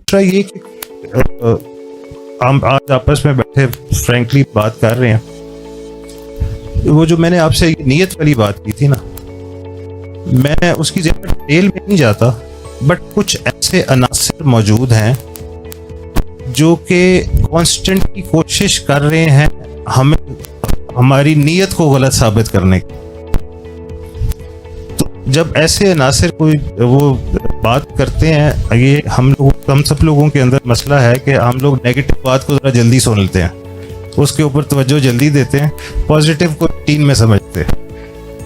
دوسرا یہ کہ ہم آج آپس میں بیٹھے فرینکلی بات کر رہے ہیں، وہ جو میں نے آپ سے نیت والی بات کی تھی نا، میں اس کی زیادہ ڈیٹیل میں نہیں جاتا، بٹ کچھ ایسے عناصر موجود ہیں جو کہ کانسٹنٹلی کوشش کر رہے ہیں ہمیں ہماری نیت کو غلط ثابت کرنے کی. تو جب ایسے عناصر کوئی وہ بات کرتے ہیں، یہ ہم سب لوگوں کے اندر مسئلہ ہے کہ ہم لوگ نیگیٹو بات کو ذرا جلدی سن لیتے ہیں، اس کے اوپر توجہ جلدی دیتے ہیں، پازیٹیو کو روٹین میں سمجھتے ہیں.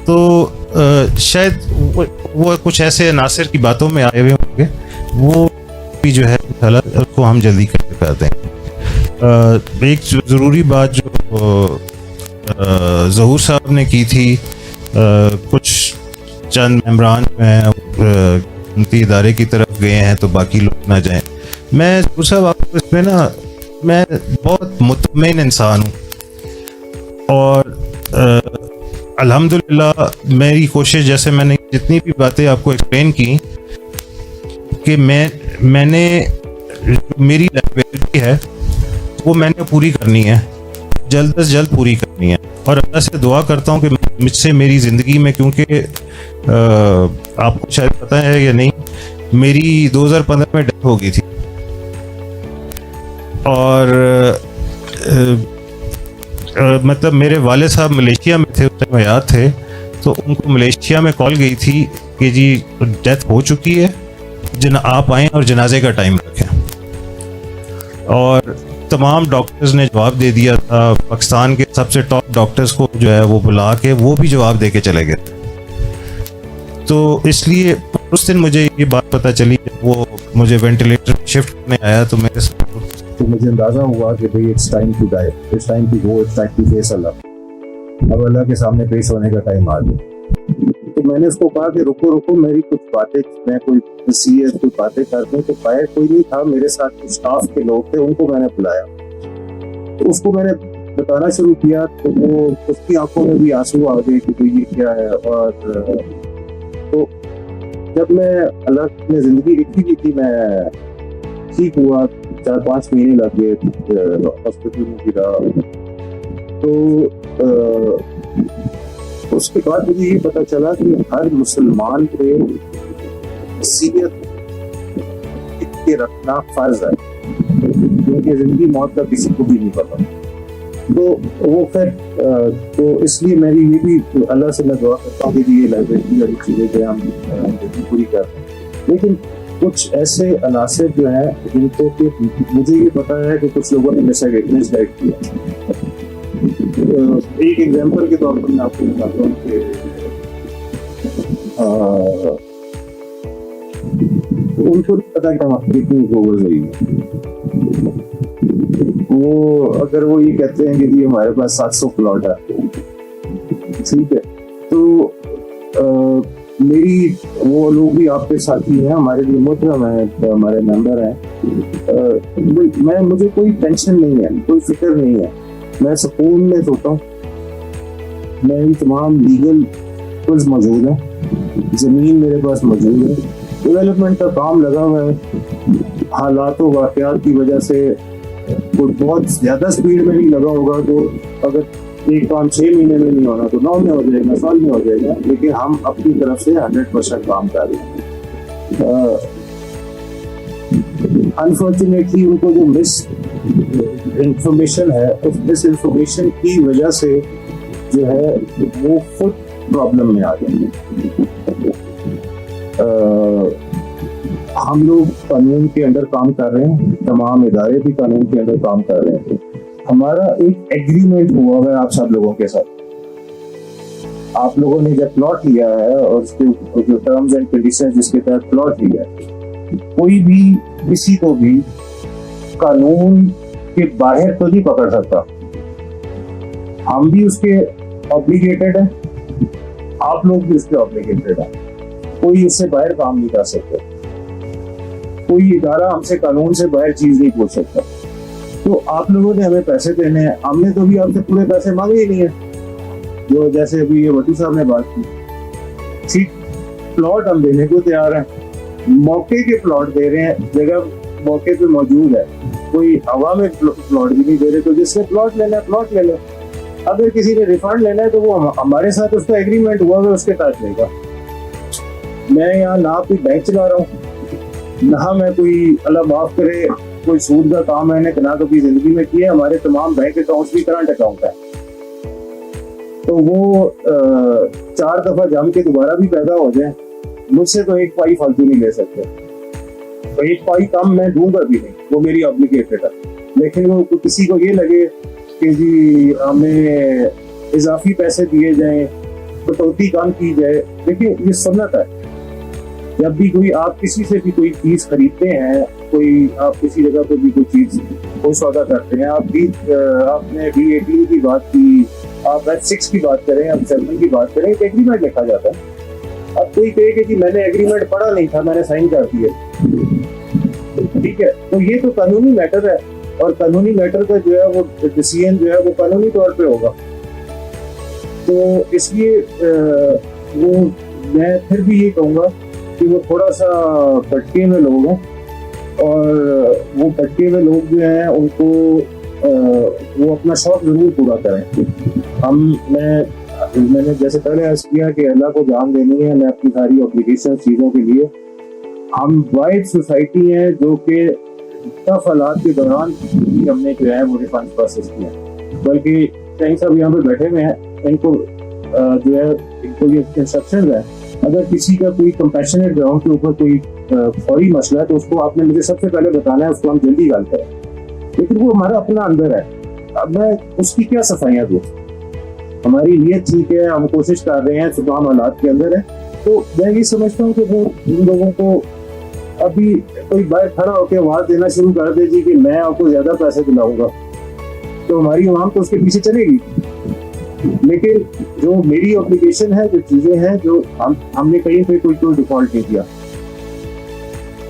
تو شاید وہ کچھ ایسے عناصر کی باتوں میں آئے ہوئے ہوں گے، وہ بھی جو ہے انشاءاللہ اس کو ہم جلدی کرتے ہیں. ایک ضروری بات جو ظہور صاحب نے کی تھی، کچھ چند ممبران ہیں انتی ادارے کی طرف گئے ہیں تو باقی لوگ نہ جائیں. میں ظہور صاحب آپ کو اس میں نا، میں بہت مطمئن انسان ہوں، اور الحمدللہ میری کوشش، جیسے میں نے جتنی بھی باتیں آپ کو ایکسپلین کی، کہ میں نے میری لائبریری ہے وہ میں نے پوری کرنی ہے، جلد از جلد پوری کرنی ہے. اور اللہ سے دعا کرتا ہوں کہ مجھ سے میری زندگی میں، کیونکہ آپ کو شاید پتہ ہے یا نہیں، میری 2015 میں ڈیتھ ہو گئی تھی، اور مطلب میرے والد صاحب ملیشیا میں تھے، اس ٹائم یاد تھے، تو ان کو ملیشیا میں کال گئی تھی کہ جی ڈیتھ ہو چکی ہے، آپ آئیں اور جنازے کا ٹائم رکھیں. اور تمام ڈاکٹرز نے جواب دے دیا تھا، پاکستان کے سب سے ٹاپ ڈاکٹرز کو جو ہے وہ بلا کے وہ بھی جواب دے کے چلے گئے. تو اس لیے اس دن مجھے یہ بات پتہ چلی کہ وہ مجھے وینٹیلیٹر شفٹ کرنے آیا، تو میرے ساتھ تو مجھے اندازہ ہوا کہ بھئی it's time to die, it's time to go, it's time to face اللہ. اب اللہ کے سامنے پیش ہونے کا ٹائم آ گیا. تو میں نے اس کو کہا کہ رکو میری کچھ باتیں، میں کوئی نصیحت کوئی باتیں کرتا ہوں. تو باہر کوئی نہیں تھا، میرے ساتھ کچھ اسٹاف کے لوگ تھے، ان کو میں نے بلایا، تو اس کو میں نے بتانا شروع کیا. تو وہ اس کی آنکھوں میں بھی آنسو آ گئے کہ یہ کیا ہے. اور تو جب میں اللہ نے زندگی لکھی کی تھی، میں ٹھیک ہوا، 4-5 مہینے لگ گئے ہاسپٹل میں بھی رہا. تو اس کے بعد مجھے یہ پتا چلا کہ ہر مسلمان پہ نصیحت کے رکھنا فرض ہے، کیونکہ زندگی موت کا کسی کو بھی نہیں پتا. تو وہ پھر تو اس لیے میری یہ بھی اللہ سے میں دعا کرتا ہوں کہ یہ لائبریری والی چیزیں جو ہم پوری کر رہے ہیں. لیکن کچھ ایسے عناصر جو ہیں جن کو کہ مجھے یہ پتا ہے کہ کچھ لوگوں نے مسائل گائڈ کیا. ایک ایگزامپل کے طور پر میں آپ کو بتاتا ہوں کہ ان کو پتا کہ کتنی گوبر ہوئی ہے. وہ اگر وہ یہ کہتے ہیں کہ جی ہمارے پاس 700 پلاٹ ہے، ٹھیک ہے، تو میری وہ لوگ بھی آپ کے ساتھی ہیں، ہمارے لیے محترم ہیں، ہمارے ممبر ہیں. مجھے کوئی ٹینشن نہیں ہے، کوئی فکر نہیں ہے، میں سکون میں سوتا ہوں. میری تمام لیگل ٹولز موجود ہیں، زمین میرے پاس موجود ہے، ڈیولپمنٹ کا کام لگا ہوا ہے. حالات و واقعات کی وجہ سے کوئی بہت زیادہ سپیڈ میں نہیں لگا ہوگا، تو اگر ایک کام 6 مہینے میں نہیں ہونا تو 9 میں ہو جائے گا، سال میں ہو جائے گا. لیکن ہم اپنی طرف سے 100% کام کر رہے ہیں. انفارچونیٹلی ان کو جو مس انفارمیشن ہے، اس مس انفارمیشن کی وجہ سے جو ہے وہ خود پرابلم میں آ جائیں گے. ہم لوگ قانون کے اندر کام کر رہے ہیں، تمام ادارے بھی قانون کے اندر کام کر رہے ہیں. ہمارا ایک ایگریمنٹ ہوا ہے آپ سب لوگوں کے ساتھ. آپ لوگوں نے جب پلاٹ لیا ہے اور اس کے جو ٹرمز اینڈ کنڈیشن جس کے تحت پلاٹ لیا ہے، کوئی بھی کسی کو بھی قانون کے باہر تو نہیں پکڑ سکتا. ہم بھی اس کے آبلیگیٹڈ ہیں، آپ لوگ بھی اس کے آبلیگیٹڈ ہیں. کوئی اس سے باہر کام نہیں کر سکتے، کوئی ادارہ ہم سے قانون سے باہر چیز نہیں پوچھ سکتا. تو آپ لوگوں نے ہمیں پیسے دینے ہیں، ہم نے تو بھی آپ سے پورے پیسے مانگے ہی نہیں ہیں. جو جیسے ابھی یہ وٹی صاحب نے بات کی، ٹھیک، پلاٹ ہم دینے کو تیار ہیں، موقع کے پلاٹ دے رہے ہیں. جگہ موقع پہ موجود ہے, کوئی ہوا میں پلاٹ بھی نہیں دے رہے, تو جس نے پلاٹ لینا ہے پلاٹ لے لے. اگر کسی نے ریفنڈ لینا ہے تو وہ ہمارے ساتھ اس کا ایگریمنٹ ہوا ہے, اس کے ساتھ لے گا. میں یہاں نہ کوئی بینک چلا رہا ہوں, نہ میں کوئی اللہ معاف کرے کوئی سود کا کام میں نے نہ کبھی زندگی میں کیا. ہمارے تمام بینک اکاؤنٹس بھی کرنٹ اکاؤنٹ ہے, تو وہ 4 دفعہ جم کے دوبارہ بھی پیدا ہو جائیں, مجھ سے تو ایک پائی فالتو نہیں لے سکتے, تو ایک پائی کم میں دوں گا بھی نہیں, وہ میری obligation ہے. لیکن وہ کسی کو یہ لگے کہ جی ہمیں اضافی پیسے دیے جائیں, کٹوتی کم کی جائے. دیکھیے یہ سنت ہے, جب بھی کوئی آپ کسی سے بھی کوئی چیز خریدتے ہیں, کوئی آپ کسی جگہ پہ بھی کوئی چیز کوئی سودا کرتے ہیں, آپ نے B18 کی بات کی, آپ F6 کی بات کریں, آپ 7 کی بات کریں, ایک ایگریمنٹ لکھا جاتا ہے. اب کوئی کہے کہ جی میں نے ایگریمنٹ پڑھا نہیں تھا, میں نے سائن کر دیے, ٹھیک ہے, تو یہ تو قانونی میٹر ہے, اور قانونی میٹر کا جو ہے وہ ڈیسیژن جو ہے وہ قانونی طور پہ ہوگا. تو اس لیے وہ میں پھر بھی یہ کہوں گا کہ وہ تھوڑا سا بھٹکے ہوئے لوگ ہیں, اور وہ بھٹکے ہوئے لوگ جو ہیں ان کو وہ اپنا شوق ضرور پورا کریں. میں نے جیسے پہلے عرض کیا کہ اللہ کو جان دینی ہے, میں اپنی ساری اوبلیگیشن چیزوں کے لیے. ہم واحد سوسائٹی ہیں جو کہ ٹف حالات کے دوران ہم نے جو ہے وہ ریفنڈ پروسیس کیا, بلکہ کہیں صاحب یہاں پہ بیٹھے ہوئے ہیں, ان کو جو ہے ان کو یہ انسٹرکشنز ہیں, اگر کسی کا کوئی کمپیشنیٹ گراؤنڈ کے اوپر کوئی فوری مسئلہ ہے تو اس کو آپ نے مجھے سب سے پہلے بتانا ہے, اس کو ہم جلدی حل کریں. لیکن وہ ہمارا اپنا اندر ہے, اب میں اس کی کیا صفائیاں دوں. ہماری نیت ٹھیک ہے, ہم کوشش کر رہے ہیں, تمام حالات کے اندر ہے, تو میں یہ سمجھتا ہوں کہ وہ ان لوگوں کو ابھی کوئی باہر کھڑا ہو کے آواز دینا شروع کر دے جی کہ میں آپ کو زیادہ پیسے دلاؤں گا, تو ہماری عوام تو اس کے پیچھے چلے گی. لیکن جو میری اپلیکیشن ہے, جو چیزیں ہیں, جو ہم نے کہیں پہ کوئی ڈیفالٹ نہیں کیا,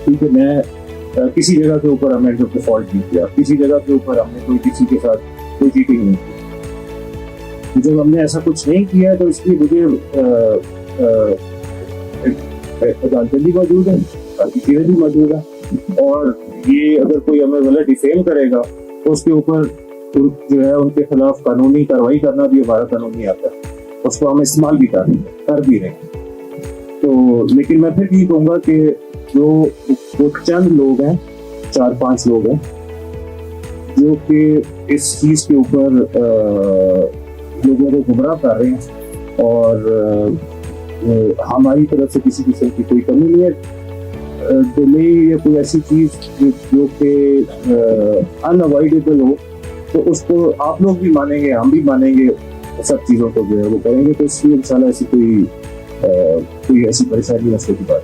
ٹھیک ہے, میں کسی جگہ کے اوپر ہم نے ڈیفالٹ نہیں کیا, کسی جگہ کے اوپر ہم نے کوئی کسی کے ساتھ کوئی چیٹنگ نہیں کی. جب ہم نے ایسا کچھ نہیں کیا تو اس لیے مجھے عدالتیں بھی موجود ہیں, باقی چیزیں بھی موجود ہیں, اور یہ اگر کوئی ہمیں غلط ڈیفیم کرے گا تو اس کے اوپر جو ہے ان کے خلاف قانونی کارروائی کرنا بھی ہمارا قانونی آتا ہے, اس کو ہم استعمال بھی کر بھی رہے ہیں. تو لیکن میں پھر یہ کہوں گا کہ جو چند لوگ ہیں, 4-5 لوگ ہیں جو کہ اس چیز کے اوپر لوگوں کو گمراہ کر رہے ہیں, اور ہماری طرف سے کسی قسم کی کوئی کمی نہیں ہے. ڈیلے یا کوئی ایسی چیز جو کہ ان اوائڈیبل ہو تو اس کو آپ لوگ بھی مانیں گے, ہم بھی مانیں گے, سب چیزوں کو جو ہے وہ کریں گے. تو اس لیے انشاءاللہ ایسی کوئی ایسی پریشانی مسئلے کی بات